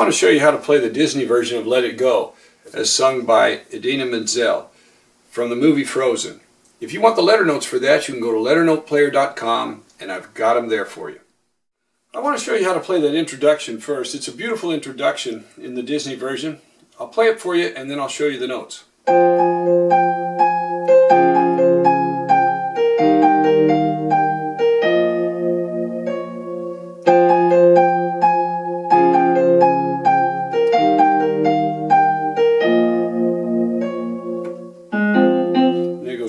want to show you how to play the Disney version of Let It Go, as sung by Idina Menzel from the movie Frozen. If you want the letter notes for that, you can go to LetterNotePlayer.com, and I've got them there for you. I want to show you how to play that introduction first. It's a beautiful introduction in the Disney version. I'll play it for you, and then I'll show you the notes.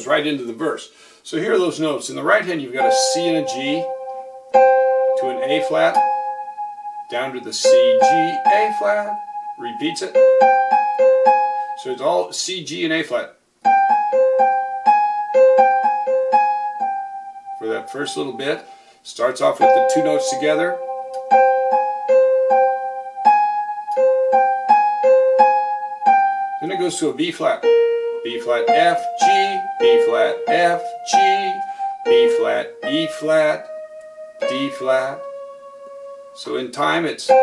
Right into the verse. So here are those notes. In the right hand you've got a C and a G to an A flat, down to the C, G, A flat, repeats it. So it's all C, G, and A flat. For that first little bit, starts off with the two notes together. Then it goes to a B flat. B flat, F, G, B flat, F, G, B flat, E flat, D flat. So in time it's and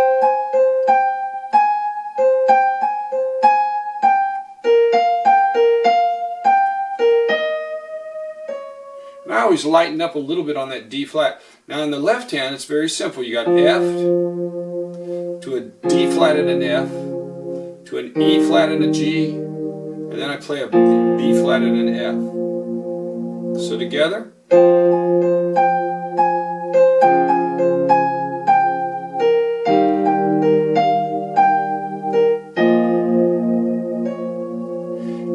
I always lighten up a little bit on that D flat. Now in the left hand it's very simple. You got F to a D flat and an F to an E flat and a G. And then I play a B flat and an F. So together.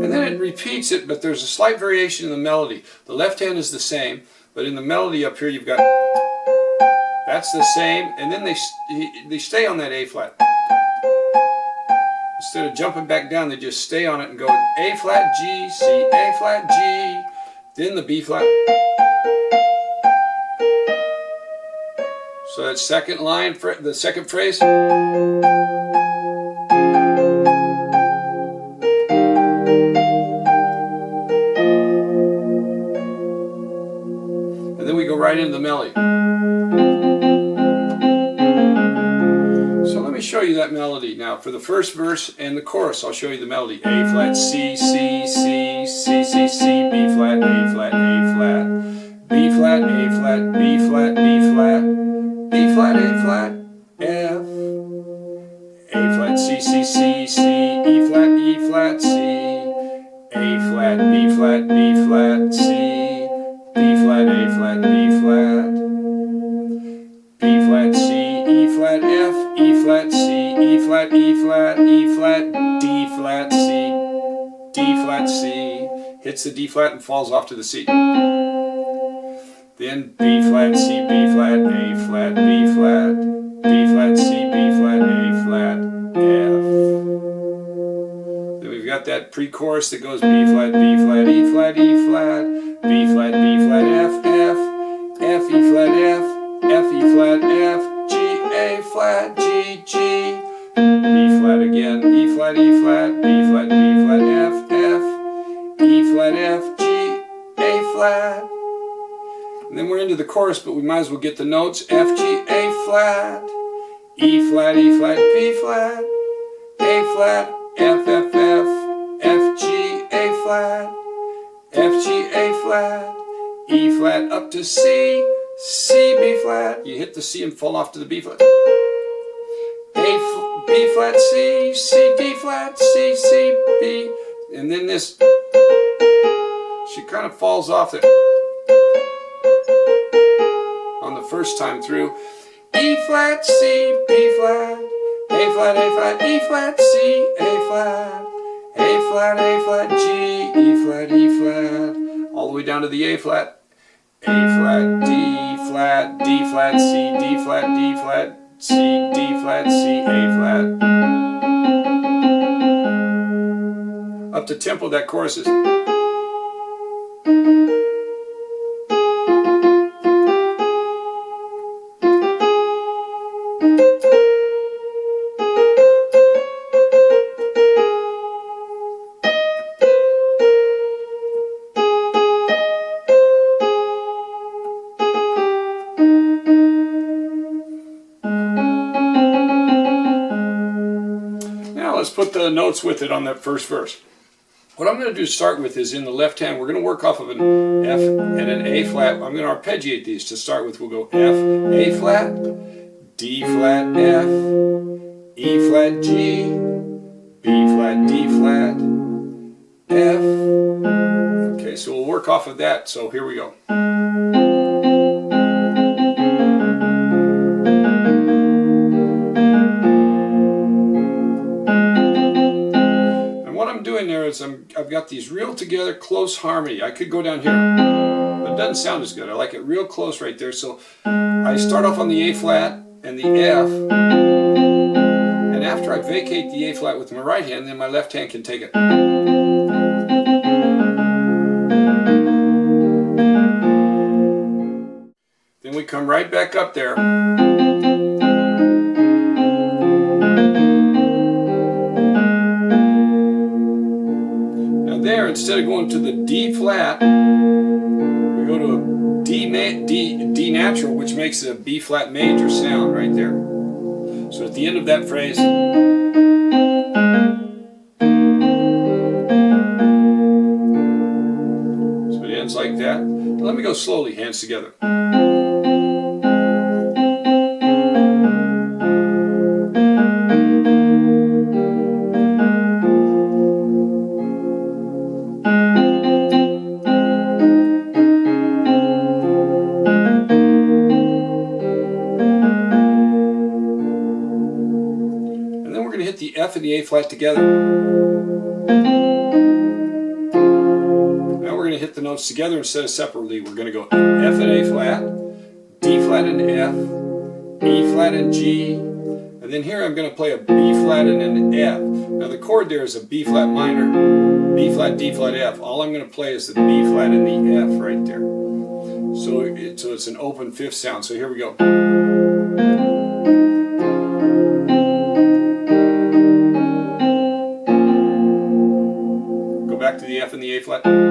And then it repeats it, but there's a slight variation in the melody. The left hand is the same, but in the melody up here you've got, that's the same, and then they stay on that A flat. Instead of jumping back down, they just stay on it and go A flat, G, C, A flat, G, then the B flat. So that second line, the second phrase. And then we go right into the melody. Show you that melody now. For the first verse and the chorus, I'll show you the melody. A flat, C, C, C, C, C, C, B flat, A flat, A flat, B flat, A flat, B flat, B flat, B flat, A flat, F, A flat, C, C, C, C, E flat, C, A flat, B flat, B flat, C, B flat, A flat, B flat, B flat, C, E flat, F, E flat, C, E flat, E flat, E flat, D flat, C, D flat, C, hits the D flat and falls off to the C. Then B flat, C, B flat, A flat, B flat, B flat, C, B flat, A flat, F. Then we've got that pre-chorus that goes B flat, B flat, E flat, E flat, B flat, B flat, F, F, F, E flat, F, F, E flat, F, G, A flat, G, G, B flat again, E flat, E flat, B flat, B flat, F, F, E flat, F, G, A flat. And then we're into the chorus, but we might as well get the notes. F, G, A flat, E flat, E flat, B flat, A flat, F, F, F, F, G, A flat, F, G, A flat, E flat up to C, C, B flat. You hit the C and fall off to the B flat. B flat, C, C, D flat, C, C, B. And then this, she kind of falls off there on the first time through. E flat, C, B flat, A flat, A flat, E flat, C, A flat, A flat, A flat, G, E flat, E flat, all the way down to the A flat. A flat, D flat, D flat, C, D flat, D flat, C, D flat, C, A flat. Up to tempo, that chorus is. put the notes with it on that first verse. What I'm going to do to start with is in the left hand, we're going to work off of an F and an A flat. I'm going to arpeggiate these to start with. We'll go F, A flat, D flat, F, E flat, G, B flat, D flat, F. Okay, so we'll work off of that. So here we go. Doing there is I've got these real together close harmony. I could go down here, but it doesn't sound as good. I like it real close right there. So I start off on the A flat and the F, and after I vacate the A flat with my right hand, then my left hand can take it. Then we come right back up there. There, instead of going to the D flat, we go to a D natural, which makes a B flat major sound right there. So at the end of that phrase, so it ends like that. Let me go slowly, hands together. The F and the A flat together. Now we're going to hit the notes together instead of separately. We're going to go F and A flat, D flat and F, E flat and G, and then here I'm going to play a B flat and an F. Now the chord there is a B flat minor, B flat, D flat, F. All I'm going to play is the B flat and the F right there. So it's an open fifth sound. So here we go. Back to the F and the A flat. And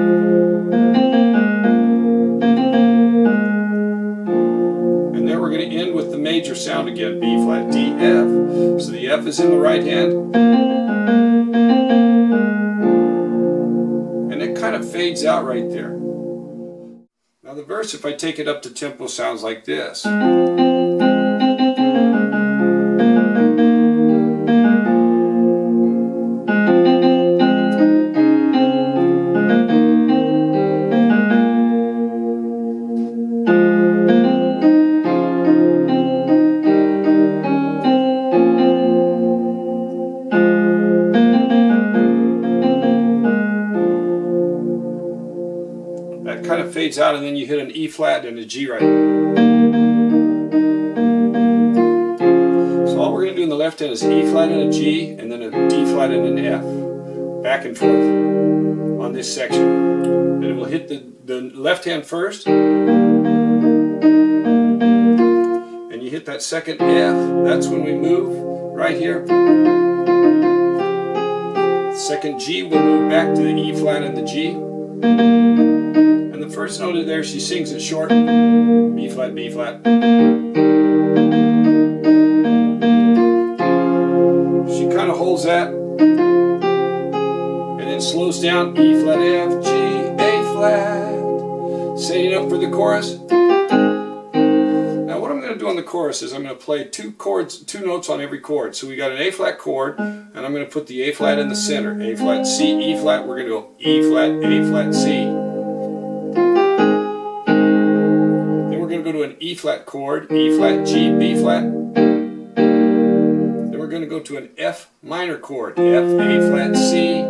then we're going to end with the major sound again, B flat, D, F. So the F is in the right hand. And it kind of fades out right there. Now the verse, if I take it up to tempo, sounds like this. That kind of fades out, and then you hit an E flat and a G right. So all we're going to do in the left hand is E flat and a G, and then a D flat and an F. Back and forth on this section. And it will hit the left hand first. And you hit that second F. That's when we move right here. Second G will move back to the E flat and the G. And the first note of there, she sings it short. B flat, B flat. She kind of holds that. And then slows down. E flat, F, G, A flat. Setting up for the chorus. Now what I'm going to do on the chorus is I'm going to play two notes on every chord. So we got an A flat chord, and I'm going to put the A flat in the center. A flat, C, E flat. We're going to go E flat, A flat, C. Then we're going to go to an E flat chord, E flat, G, B flat. Then we're going to go to an F minor chord, F, A flat, C.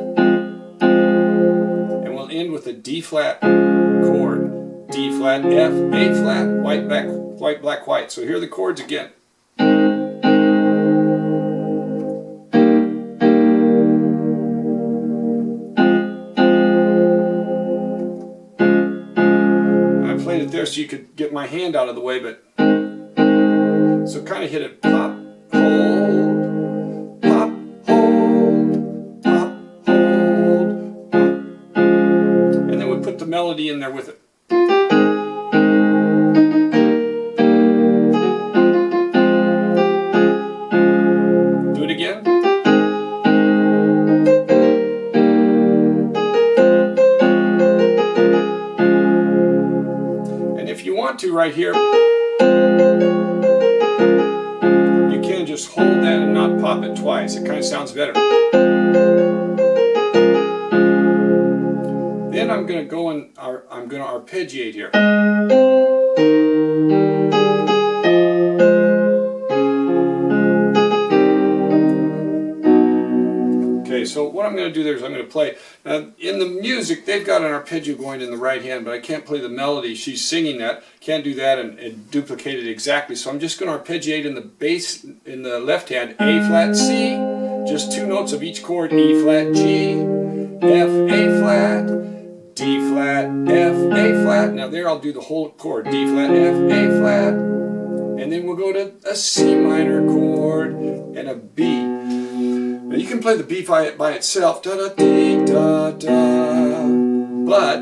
And we'll end with a D flat chord, D flat, F, A flat, white, black, white. So here are the chords again. I played it there so you could get my hand out of the way, but so kind of hit it pop, hold, pop, hold, pop, hold, pop. And then we put the melody in there with it. Do it again. want to right here, you can just hold that and not pop it twice. It kind of sounds better. Then I'm going to go and I'm going to arpeggiate here. Okay, so what I'm going to do there is I'm going to play. Now, in the music, they've got an arpeggio going in the right hand, but I can't play the melody. She's singing that. Can't do that and duplicate it exactly. So I'm just going to arpeggiate in the bass, in the left hand, A flat C, just 2 notes of each chord, E flat G, F A flat, D flat, F A flat. Now there I'll do the whole chord, D flat, F A flat, and then we'll go to a C minor chord and a B. Now you can play the B by itself, da da dee da da, but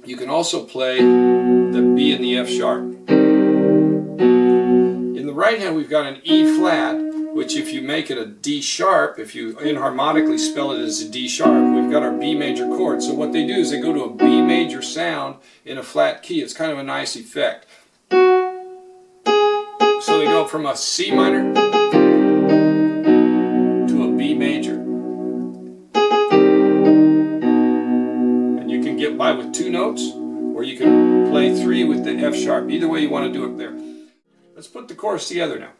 you can also play the B and the F sharp. In the right hand we've got an E flat, which if you make it a D sharp, if you inharmonically spell it as a D sharp, we've got our B major chord. So what they do is they go to a B major sound in a flat key. It's kind of a nice effect. So they go from a C minor to a B major. And you can get by with 2 notes, or you can play 3 with the F sharp. Either way you want to do it there. Let's put the chorus together now.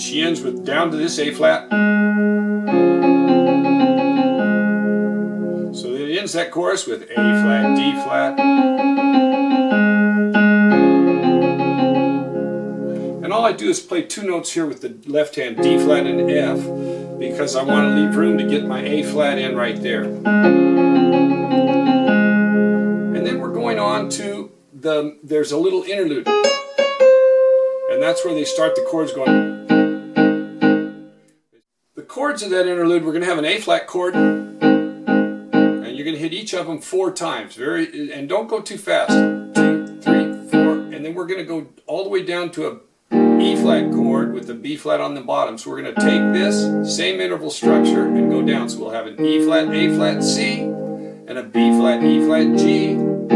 She ends with down to this A flat. So it ends that chorus with A flat, D flat. And all I do is play 2 notes here with the left hand, D flat and F, because I want to leave room to get my A flat in right there. And then we're going on to there's a little interlude. And that's where they start the chords going. The chords of that interlude, we're going to have an A flat chord, and you're going to hit each of them 4 times. And don't go too fast. 2, 3, 4, and then we're going to go all the way down to a E flat chord with the B flat on the bottom. So we're going to take this same interval structure and go down. So we'll have an E flat, A flat, C, and a B flat, E flat, G. And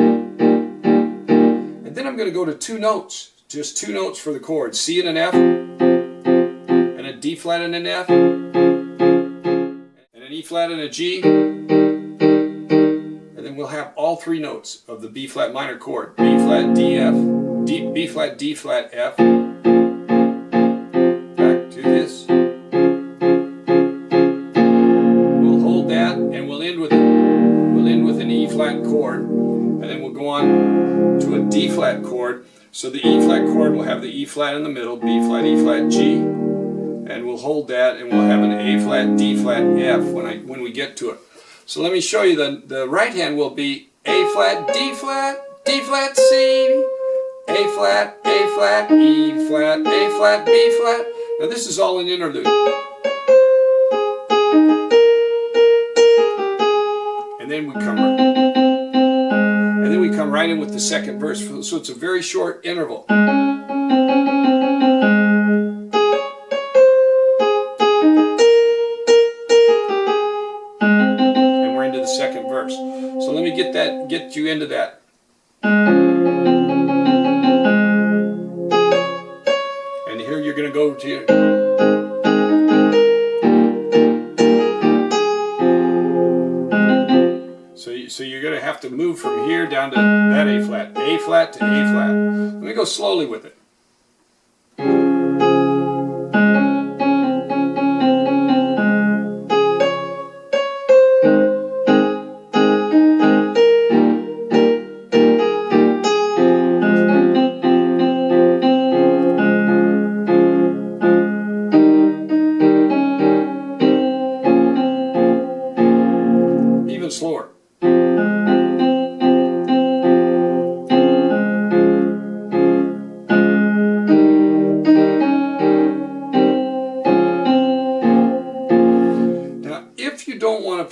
then I'm going to go to 2 notes, just 2 notes for the chord, C and an F, and a D flat and an F, and an E flat and a G, and then we'll have all 3 notes of the B flat minor chord, B flat, D, F, B flat, D flat, F, back to this. We'll hold that and we'll end with an E flat chord, and then we'll go on to a D flat chord. So the E flat chord will have the E flat in the middle, B flat, E flat, G, and we'll hold that and we'll have an A flat, D flat, F when we get to it. So let me show you the right hand will be A flat, D flat, D flat, C, A flat, E flat, A flat, B flat. Now this is all an interlude. And then we come right in with the second verse. So it's a very short interval. And we're into the second verse. So let me get you into that. And here you're going to go to So you're going to have to move from here down to that A flat to A flat. Let me go slowly with it. Even slower.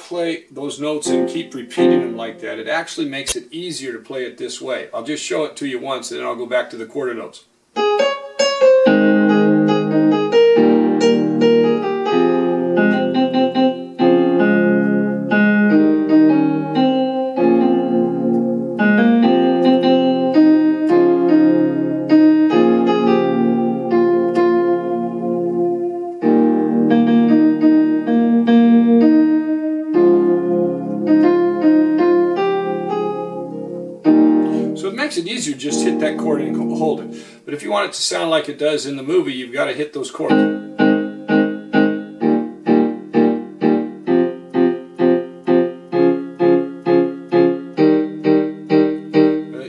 play those notes and keep repeating them like that. It actually makes it easier to play it this way. I'll just show it to you once and then I'll go back to the quarter notes. So it makes it easier to just hit that chord and hold it. But if you want it to sound like it does in the movie, you've got to hit those chords.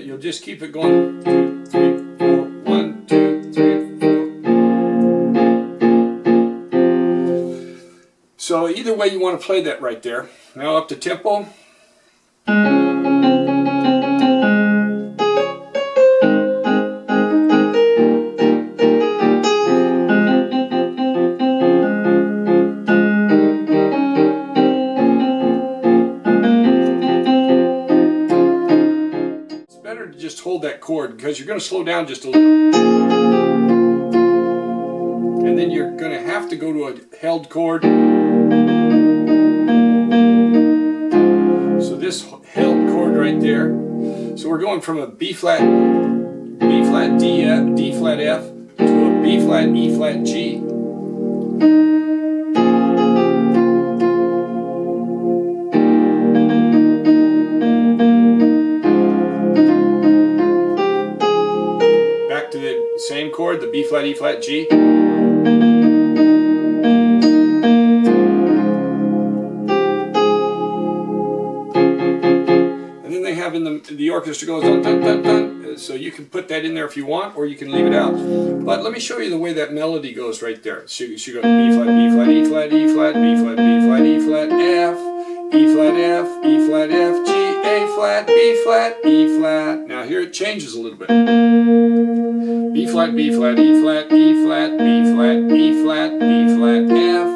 You'll just keep it going. 2, 3, 4. 1, 2, 3, 4. So either way you want to play that right there. Now up to tempo. Just hold that chord because you're going to slow down just a little, and then you're going to have to go to a held chord. So this held chord right there, so we're going from a B flat D flat F to a B flat E flat G. To the same chord, the B flat, E flat, G. And then they have in the orchestra goes dun dun dun dun. So you can put that in there if you want, or you can leave it out. But let me show you the way that melody goes right there. So you go B flat, B flat, E flat, E flat, B flat, B flat, E flat, F, E flat, F, E flat, F, G, A flat, B flat, E flat. Now here it changes a little bit. B flat, B flat, E flat, E flat, B flat, E flat, B flat, F.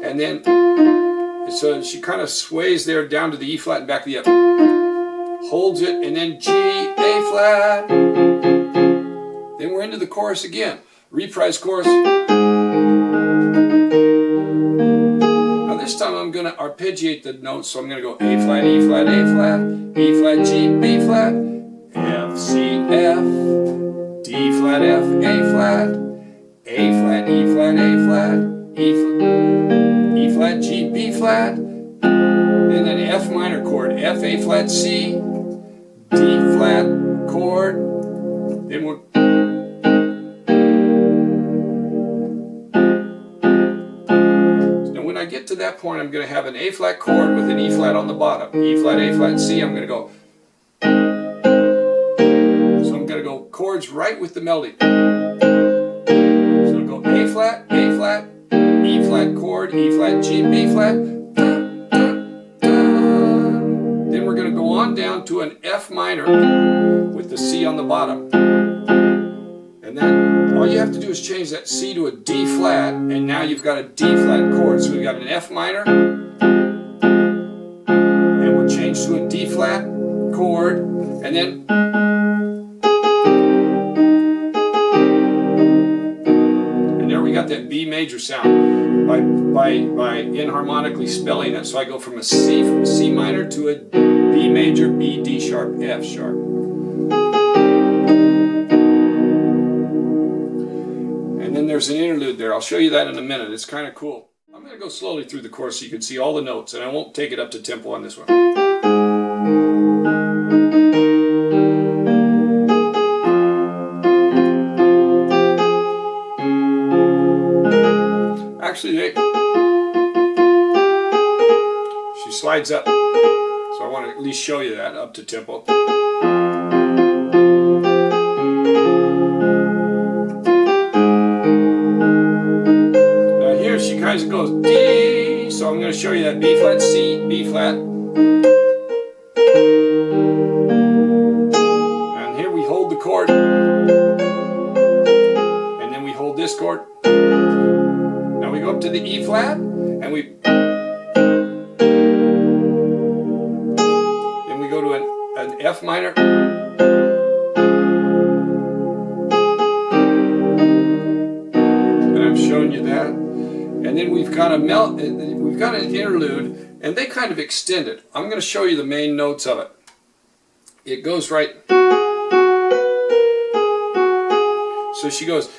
And then, so she kind of sways there down to the E flat and back to the F. Holds it, and then G, A flat. Then we're into the chorus again. Reprise chorus. Now this time I'm going to arpeggiate the notes, so I'm going to go A flat, E flat, A flat, E flat, G, B flat, F, C, F. D flat, F, A flat, E flat, A flat, E flat, G, B flat, and then F minor chord, F, A flat, C, D flat chord, then we'll now when I get to that point I'm going to have an A flat chord with an E flat on the bottom, E flat, A flat, C. I'm going to go chords right with the melody. So it'll go A flat, E flat chord, E flat, G, B flat. Dun, dun, dun. Then we're going to go on down to an F minor with the C on the bottom. And then all you have to do is change that C to a D flat, and now you've got a D flat chord. So we've got an F minor, and we'll change to a D flat chord, and then we got that B major sound by inharmonically spelling it. So I go from a C minor to a B major, B, D sharp, F sharp. And then there's an interlude there. I'll show you that in a minute. It's kind of cool. I'm going to go slowly through the chorus so you can see all the notes, and I won't take it up to tempo on this one. Actually, she slides up, so I want to at least show you that up to tempo. Now here she kind of goes D, so I'm going to show you that B flat, C, B flat. And here we hold the chord, and then we hold this chord. Now we go up to the E flat, and we F minor. And I'm showing you that. And then we've got an interlude, and they kind of extend it. I'm going to show you the main notes of it. It goes right. So she goes,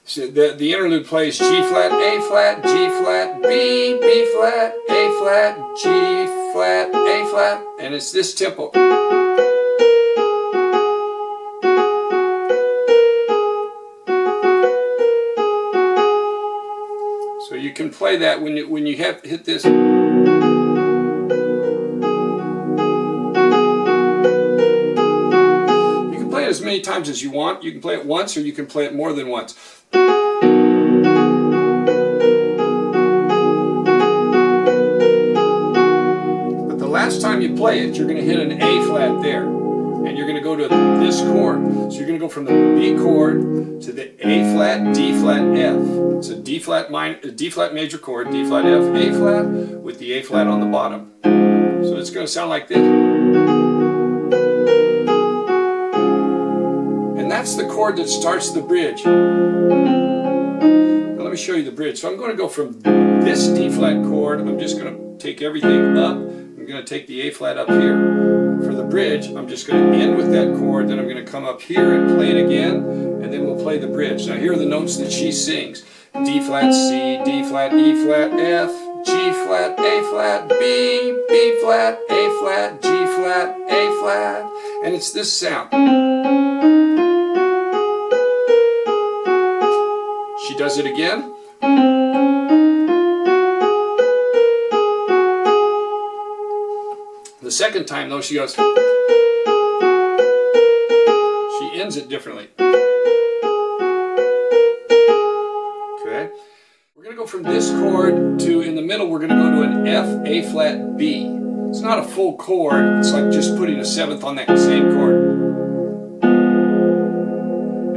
so the interlude plays G flat, A flat, G flat, B, B flat, A flat, G flat, A flat, and it's this tempo. So you can play that when you have hit this. As many times as you want. You can play it once, or you can play it more than once. But the last time you play it, you're going to hit an A flat there, and you're going to go to this chord. So you're going to go from the B chord to the A flat, D flat, F. It's a D flat major chord, D flat, F, A flat, with the A flat on the bottom. So it's going to sound like this. And that's the chord that starts the bridge. Now let me show you the bridge. So I'm going to go from this D flat chord. I'm just going to take everything up. I'm going to take the A flat up here. For the bridge, I'm just going to end with that chord. Then I'm going to come up here and play it again. And then we'll play the bridge. Now here are the notes that she sings. D flat, C, D flat, E flat, F, G flat, A flat, B, B flat, A flat, G flat, A flat. And it's this sound. She does it again. The second time though, she goes, she ends it differently. Okay? We're going to go from this chord to, in the middle, we're going to go to an F, A flat, B. It's not a full chord, it's like just putting a seventh on that same chord.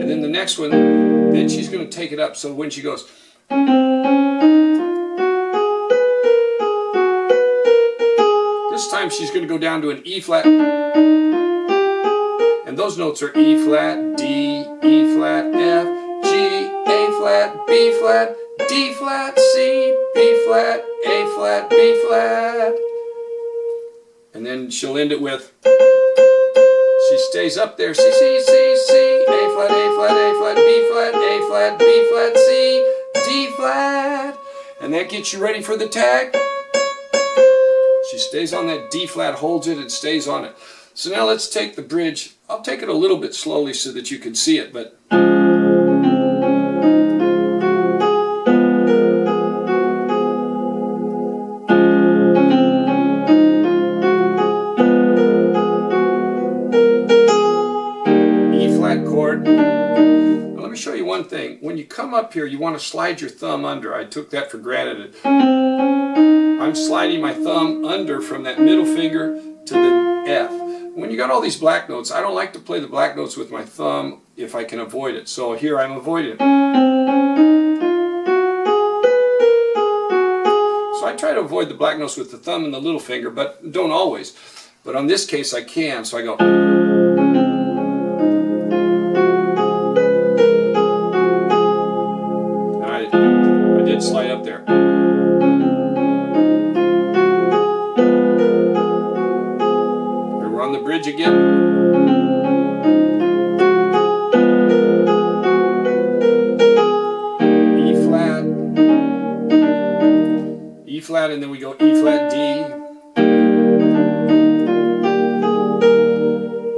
And then the next one, then she's going to take it up, so when she goes, this time she's going to go down to an E flat, and those notes are E flat, D, E flat, F, G, A flat, B flat, D flat, C, B flat, A flat, B flat. And then she'll end it with, she stays up there, C, C, C, C, A flat, A flat, A flat, B flat, A flat, B flat, C, D flat. And that gets you ready for the tag. She stays on that D flat, holds it, and stays on it. So now let's take the bridge. I'll take it a little bit slowly so that you can see it, but chord. Now let me show you one thing. When you come up here, you want to slide your thumb under. I took that for granted. I'm sliding my thumb under from that middle finger to the F. When you got all these black notes, I don't like to play the black notes with my thumb if I can avoid it. So here I'm avoiding it. So I try to avoid the black notes with the thumb and the little finger, but don't always. But on this case I can, so I go. I did slide up there. We're on the bridge again. E flat, E flat, and then we go E flat, D.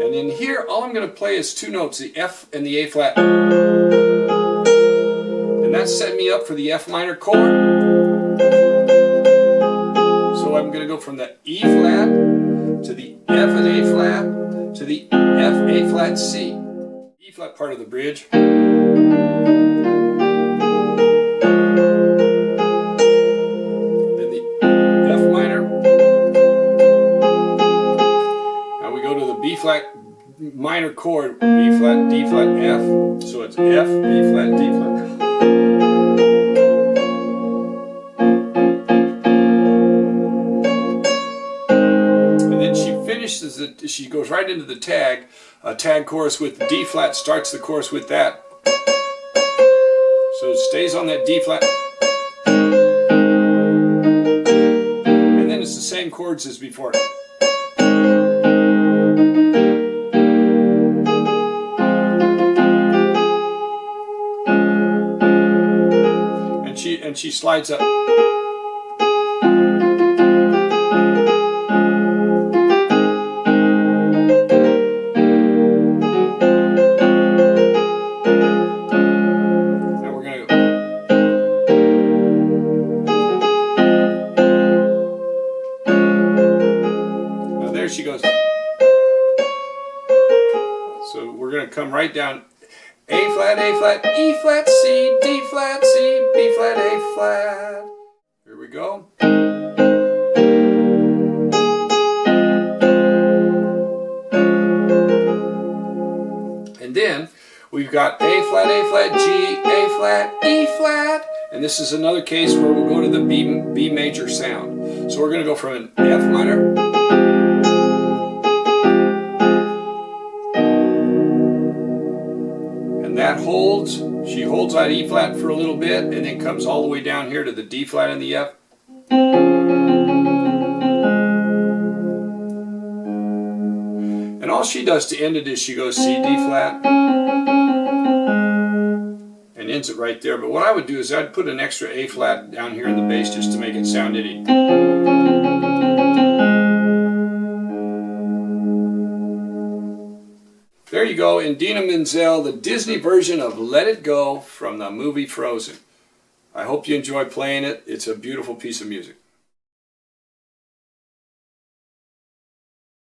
And in here, all I'm going to play is two notes, the F and the A flat. And that set me up for the F minor chord. So I'm going to go from the E flat to the F and A flat to the F, A flat, C. E flat part of the bridge. Then the F minor. Now we go to the B flat minor chord, B flat, D flat, F. So it's F, B flat, D flat. she goes right into the tag. A tag chorus with D flat starts the chorus with that. So it stays on that D flat. And then it's the same chords as before. And she slides up. There she goes. So we're going to come right down. A flat, E flat, C, D flat, C, B flat, A flat. Here we go. And then we've got A flat, G, A flat, E flat. And this is another case where we'll go to the B major sound. So we're going to go from an F minor. And that holds. She holds that E flat for a little bit and then comes all the way down here to the D flat and the F. And all she does to end it is she goes C, D flat and ends it right there. But what I would do is I'd put an extra A flat down here in the bass just to make it sound itty. There you go, Idina Menzel, the Disney version of Let It Go from the movie Frozen. I hope you enjoy playing it. It's a beautiful piece of music.